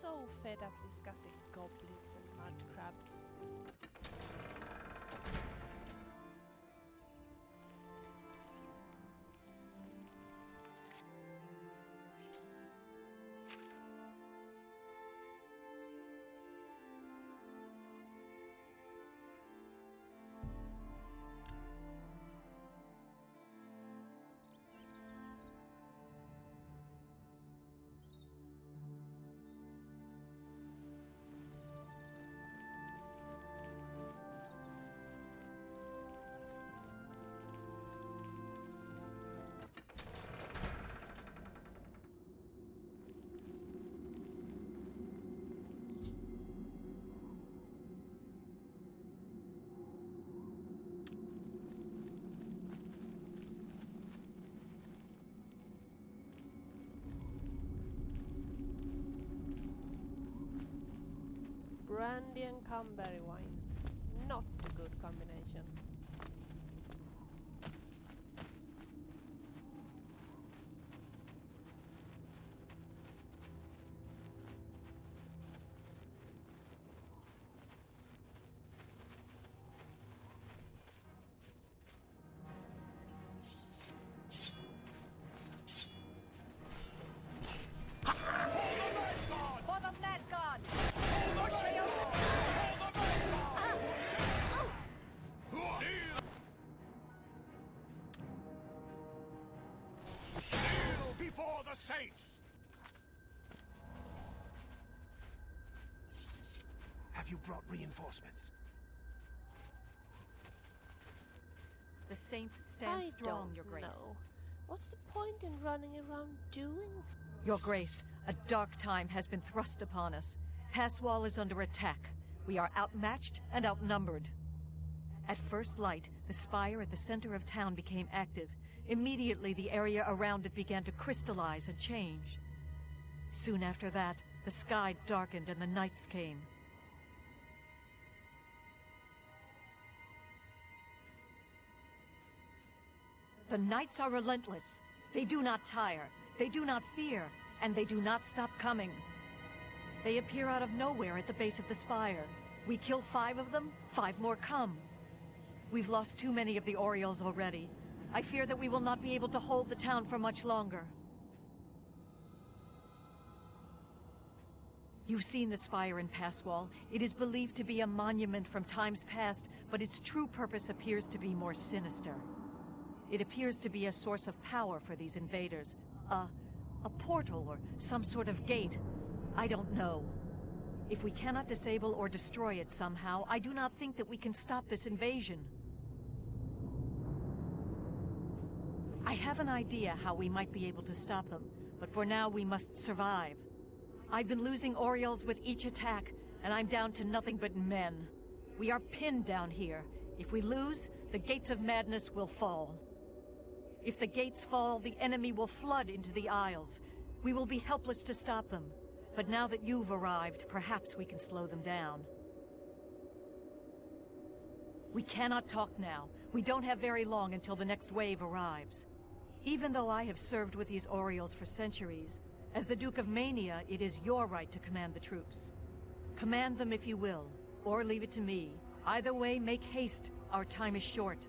so fed up discussing goblins and mud crabs. Brandy and cranberry wine. Not a good combination. For the Mad God! Kneel before the saints! Have you brought reinforcements? The saints stand strong, Your Grace. No. What's the point in running around doing? Your Grace, a dark time has been thrust upon us. Passwall is under attack. We are outmatched and outnumbered. At first light, the spire at the center of town became active. Immediately, the area around it began to crystallize and change. Soon after that, the sky darkened and the nights came. The nights are relentless. They do not tire, they do not fear, and they do not stop coming. They appear out of nowhere at the base of the spire. We kill 5 of them, 5 more come. We've lost too many of the Orioles already. I fear that we will not be able to hold the town for much longer. You've seen the spire in Passwall. It is believed to be a monument from times past, but its true purpose appears to be more sinister. It appears to be a source of power for these invaders. A portal or some sort of gate. I don't know. If we cannot disable or destroy it somehow, I do not think that we can stop this invasion. I have an idea how we might be able to stop them, but for now we must survive. I've been losing Orioles with each attack, and I'm down to nothing but men. We are pinned down here. If we lose, the gates of madness will fall. If the gates fall, the enemy will flood into the Isles. We will be helpless to stop them. But now that you've arrived, perhaps we can slow them down. We cannot talk now. We don't have very long until the next wave arrives. Even though I have served with these Orioles for centuries, as the Duke of Mania, it is your right to command the troops. Command them if you will, or leave it to me. Either way, make haste. Our time is short.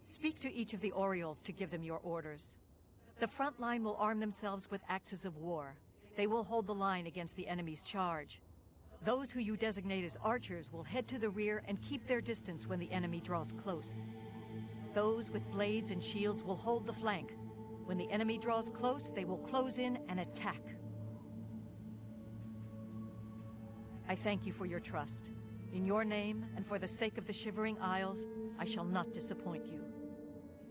Speak to each of the Orioles to give them your orders. The front line will arm themselves with axes of war. They will hold the line against the enemy's charge. Those who you designate as archers will head to the rear and keep their distance when the enemy draws close. Those with blades and shields will hold the flank. When the enemy draws close, they will close in and attack. I thank you for your trust. In your name, and for the sake of the Shivering Isles, I shall not disappoint you.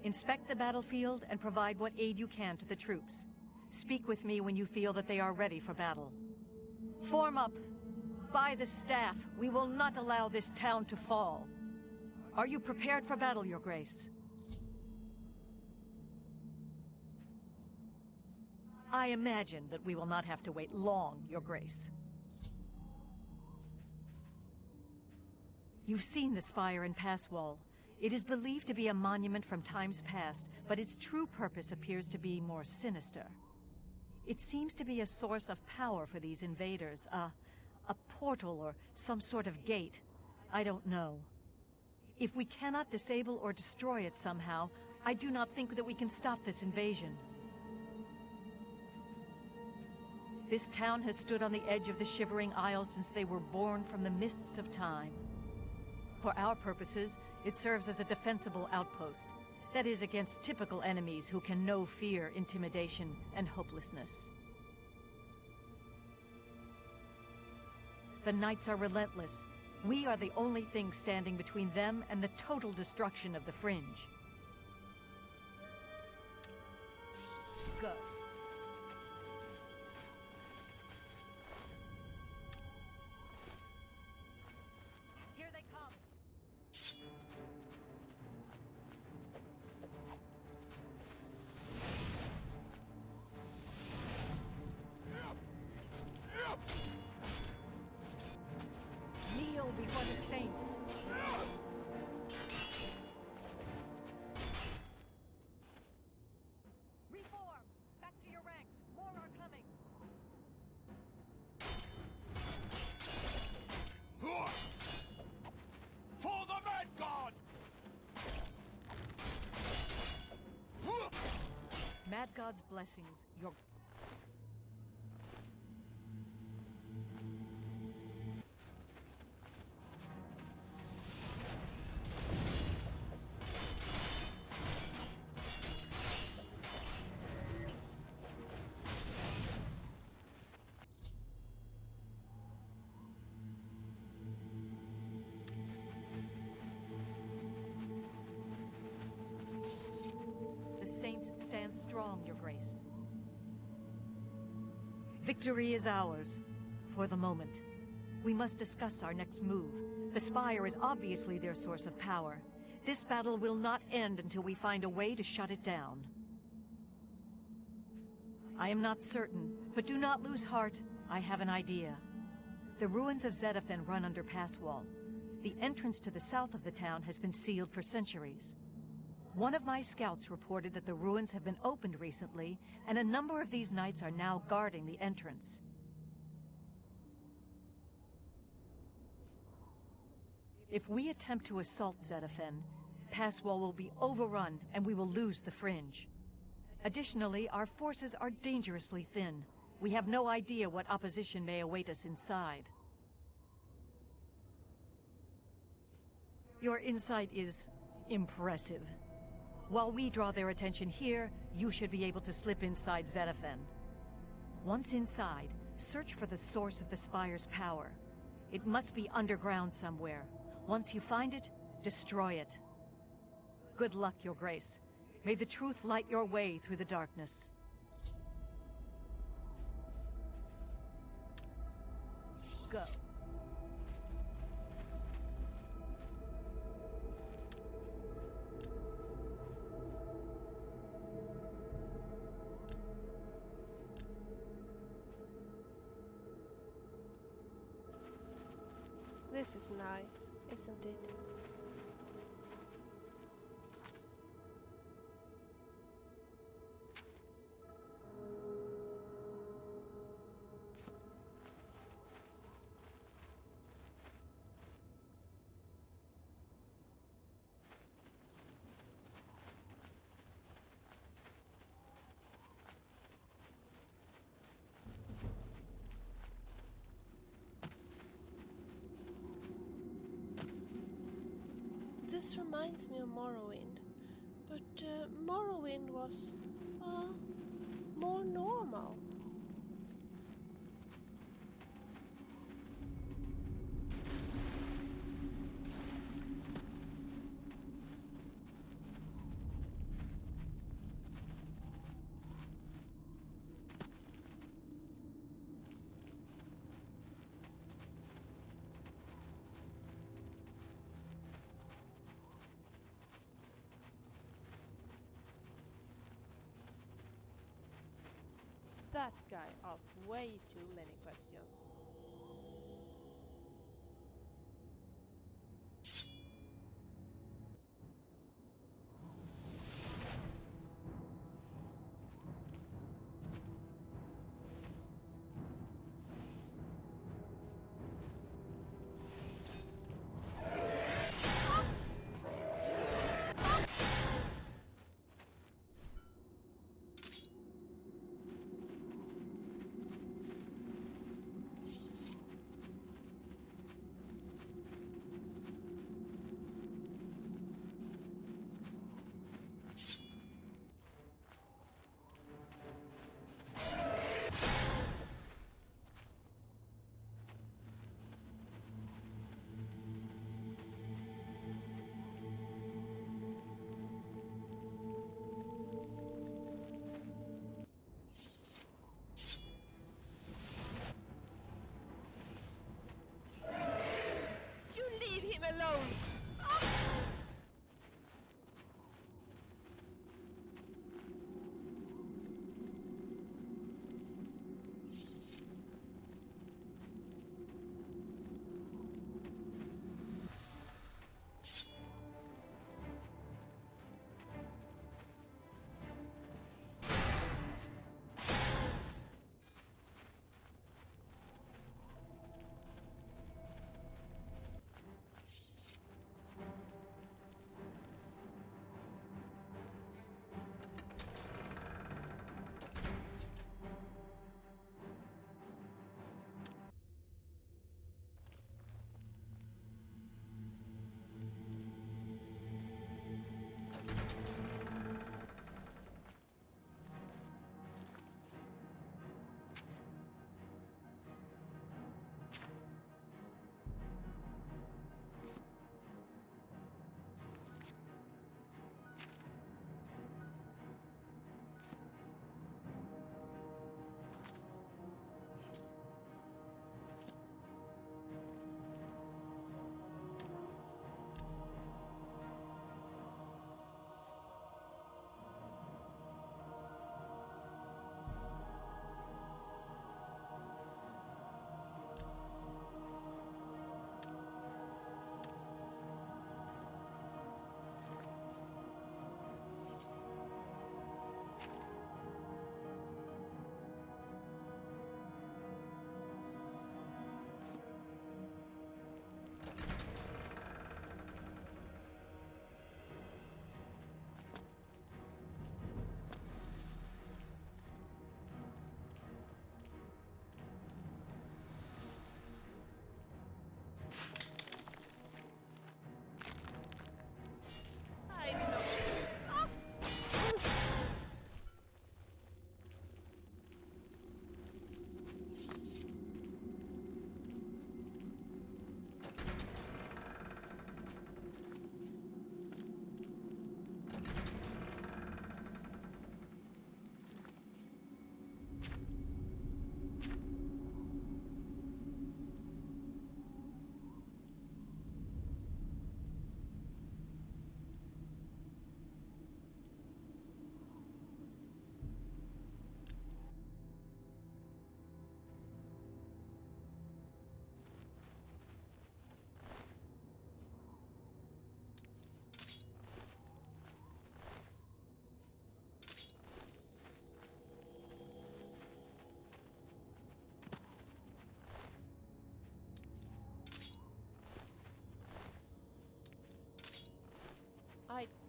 Inspect the battlefield and provide what aid you can to the troops. Speak with me when you feel that they are ready for battle. Form up! By the staff, we will not allow this town to fall. Are you prepared for battle, Your Grace? I imagine that we will not have to wait long, Your Grace. You've seen the spire and pass wall. It is believed to be a monument from times past, but its true purpose appears to be more sinister. It seems to be a source of power for these invaders, a portal or some sort of gate. I don't know. If we cannot disable or destroy it somehow, I do not think that we can stop this invasion. This town has stood on the edge of the Shivering Isles since they were born from the mists of time. For our purposes, it serves as a defensible outpost. That is, against typical enemies who can know fear, intimidation, and hopelessness. The Knights are relentless. We are the only thing standing between them and the total destruction of the Fringe. Go. Here they come. Kneel before the saints. Reform! Back to your ranks. More are coming. For the Mad God! Mad God's blessings, your... Stand strong, Your Grace. Victory is ours, for the moment. We must discuss our next move. The Spire is obviously their source of power. This battle will not end until we find a way to shut it down. I am not certain, but do not lose heart. I have an idea. The ruins of Zedaphen run under pass wall. The entrance to the south of the town has been sealed for centuries. One of my scouts reported that the ruins have been opened recently, and a number of these knights are now guarding the entrance. If we attempt to assault Zedaphen, Passwall will be overrun and we will lose the Fringe. Additionally, our forces are dangerously thin. We have no idea what opposition may await us inside. Your insight is impressive. While we draw their attention here, you should be able to slip inside Zedaphen. Once inside, search for the source of the Spire's power. It must be underground somewhere. Once you find it, destroy it. Good luck, Your Grace. May the truth light your way through the darkness. Go. This is nice, isn't it? This reminds me of Morrowind, but Morrowind was more normal. That guy asked way too many questions.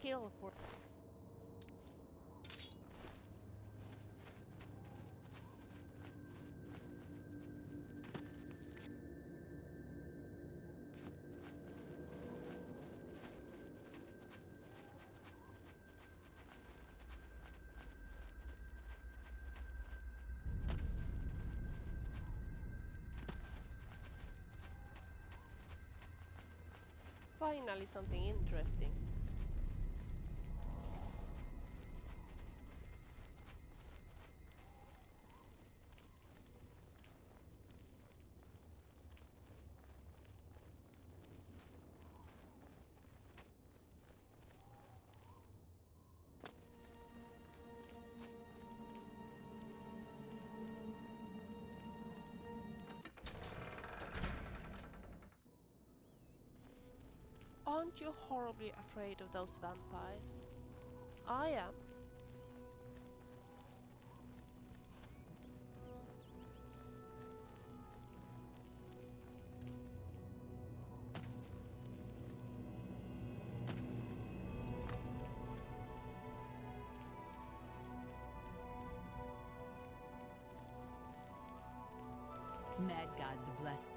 kill for... Finally something interesting. Aren't you horribly afraid of those vampires? I am. Mad gods bless.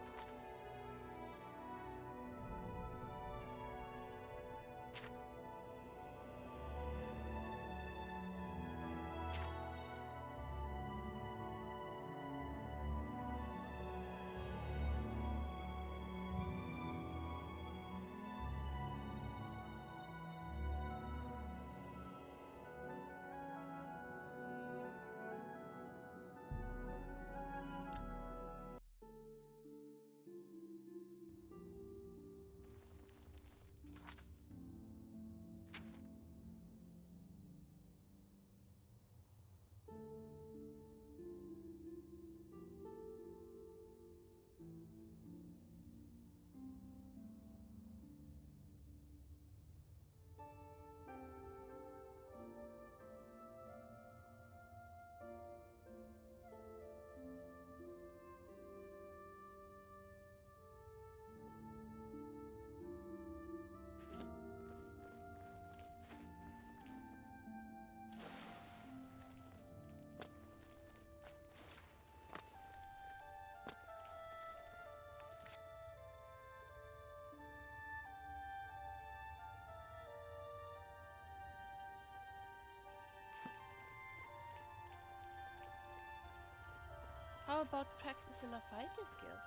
How about practicing our fighting skills?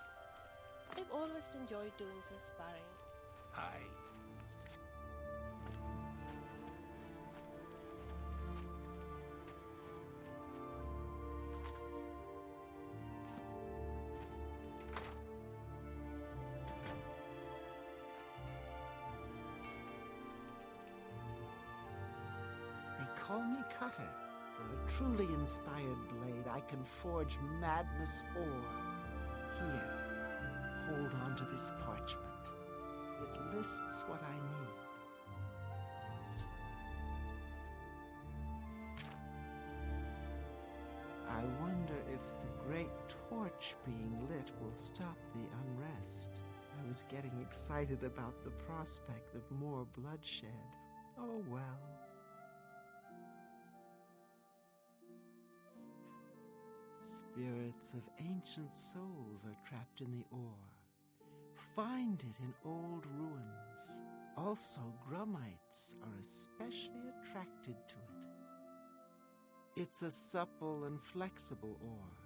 I've always enjoyed doing some sparring. Aye. They call me Cutter. For a truly inspired blade, I can forge madness ore. Here, hold on to this parchment. It lists what I need. I wonder if the great torch being lit will stop the unrest. I was getting excited about the prospect of more bloodshed. Oh well. Spirits of ancient souls are trapped in the ore. Find it in old ruins. Also, grummites are especially attracted to it. It's a supple and flexible ore,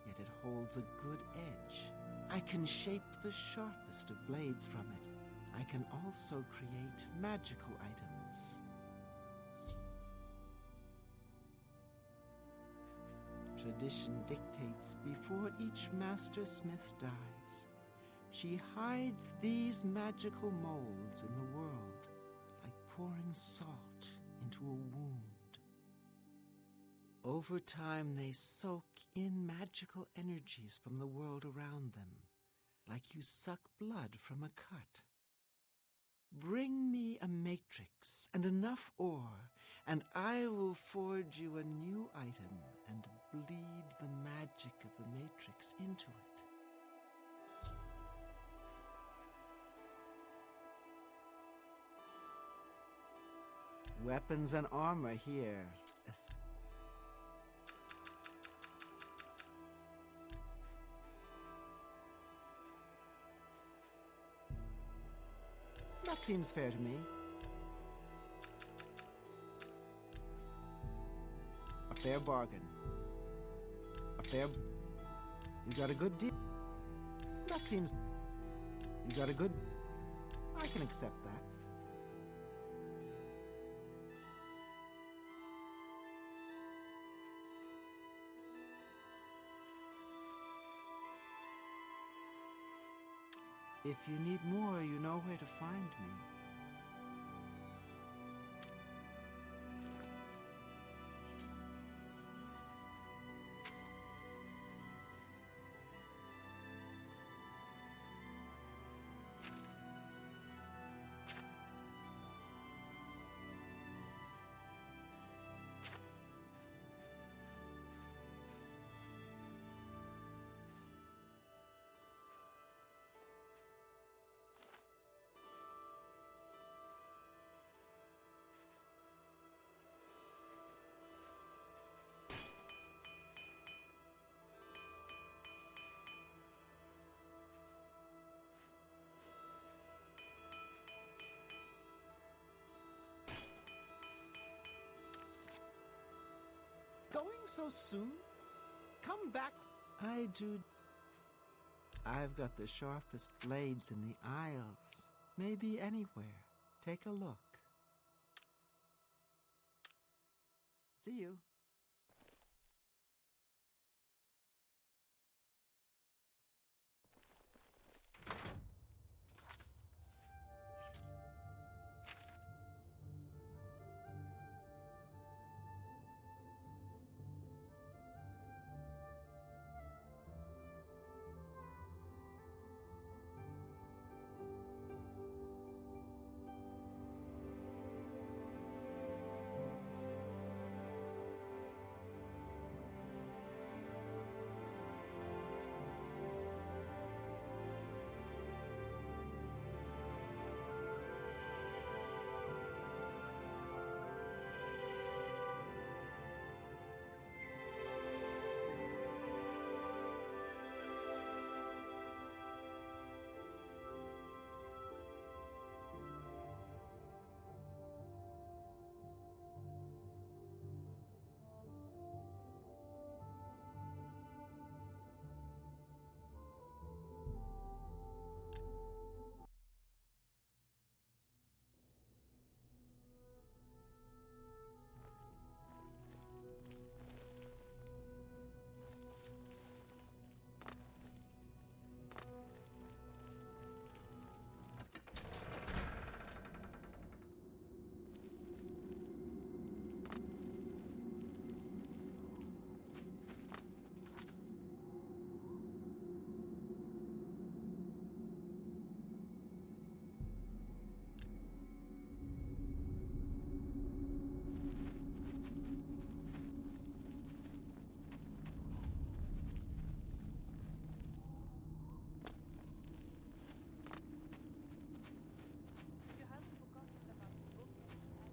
yet it holds a good edge. I can shape the sharpest of blades from it. I can also create magical items. Tradition dictates before each master smith dies, she hides these magical molds in the world, like pouring salt into a wound. Over time, they soak in magical energies from the world around them, like you suck blood from a cut. Bring me a matrix and enough ore, and I will forge you a new item and bleed the magic of the matrix into it. Weapons and armor here. That seems fair to me. A fair bargain. A fair... You got a good deal. That seems... You got a good... I can accept that. If you need more, you know where to find me. Going so soon? Come back. I do. I've got the sharpest blades in the Isles. Maybe anywhere. Take a look. See you. You haven't forgotten about the book, have you?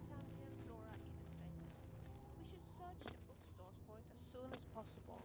Italian Flora Illustrated. We should search the bookstores for it as soon as possible.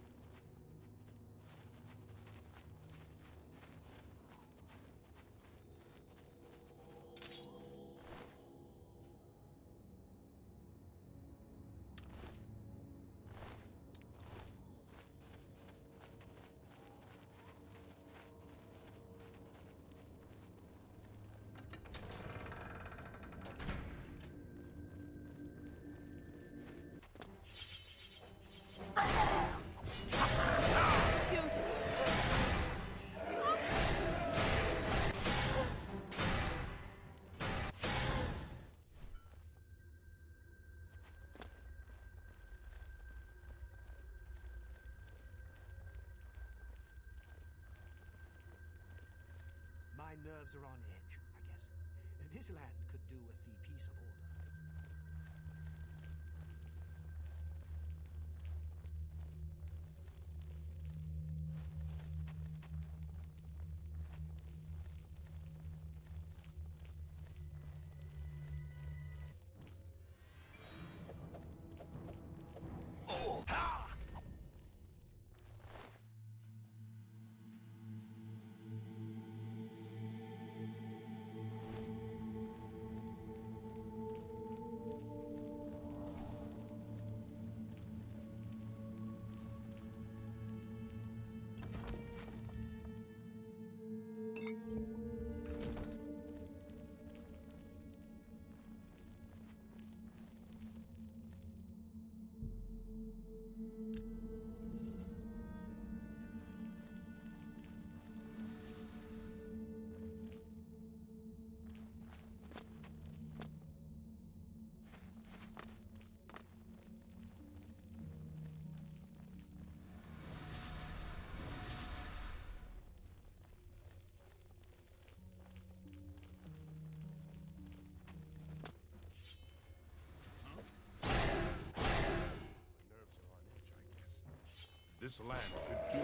My nerves are on edge, I guess. This land could do with the peace of order. this land could do.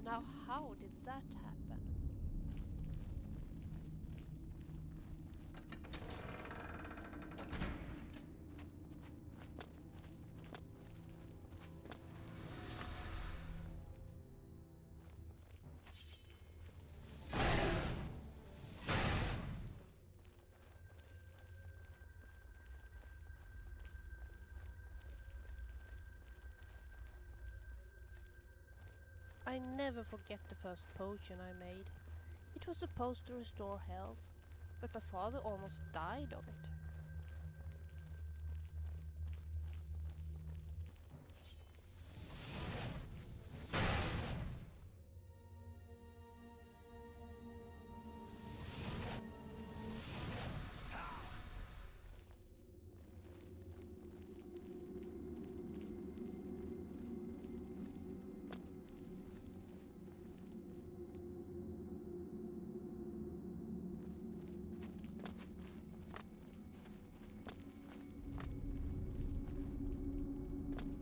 Now how did that happen? I never forget the first potion I made. It was supposed to restore health, but my father almost died of it.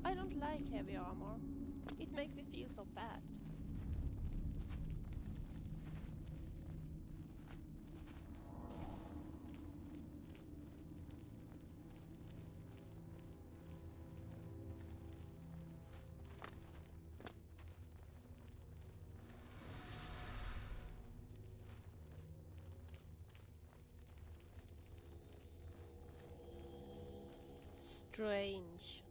I don't like heavy armor. It makes me feel so bad. Strange.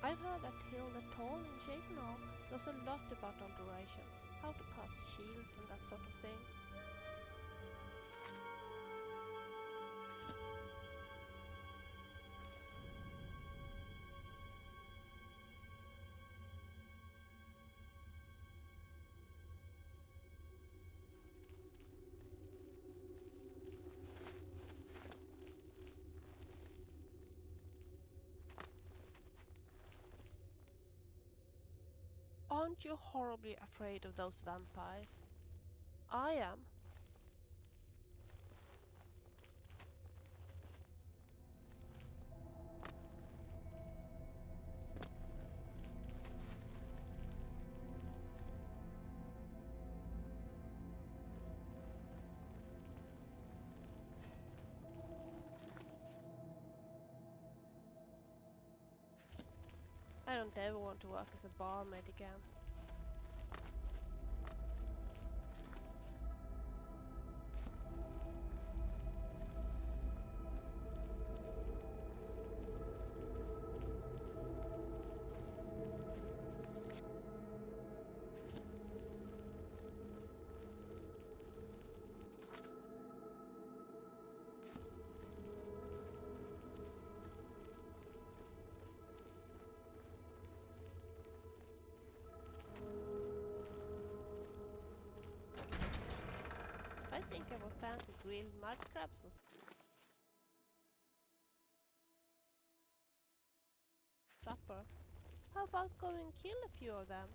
I've heard that Hilda Toll in Shakenall knows a lot about alteration, how to cast shields and that sort of things. Aren't you horribly afraid of those vampires? I am. I don't ever want to work as a barmaid again. I think I would fancy grilled mud crabs or supper. How about going and kill a few of them?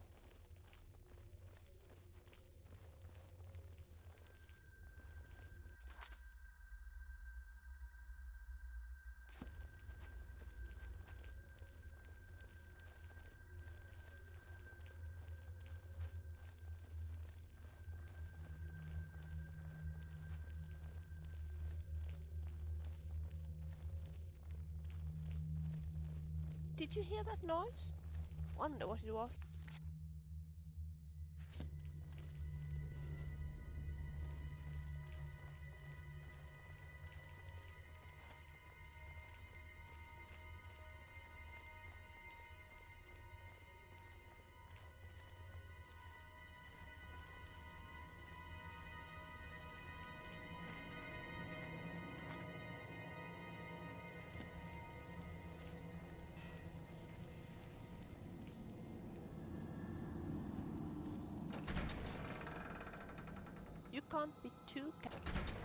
Did you hear that noise? Wonder what it was. You can't be too careful.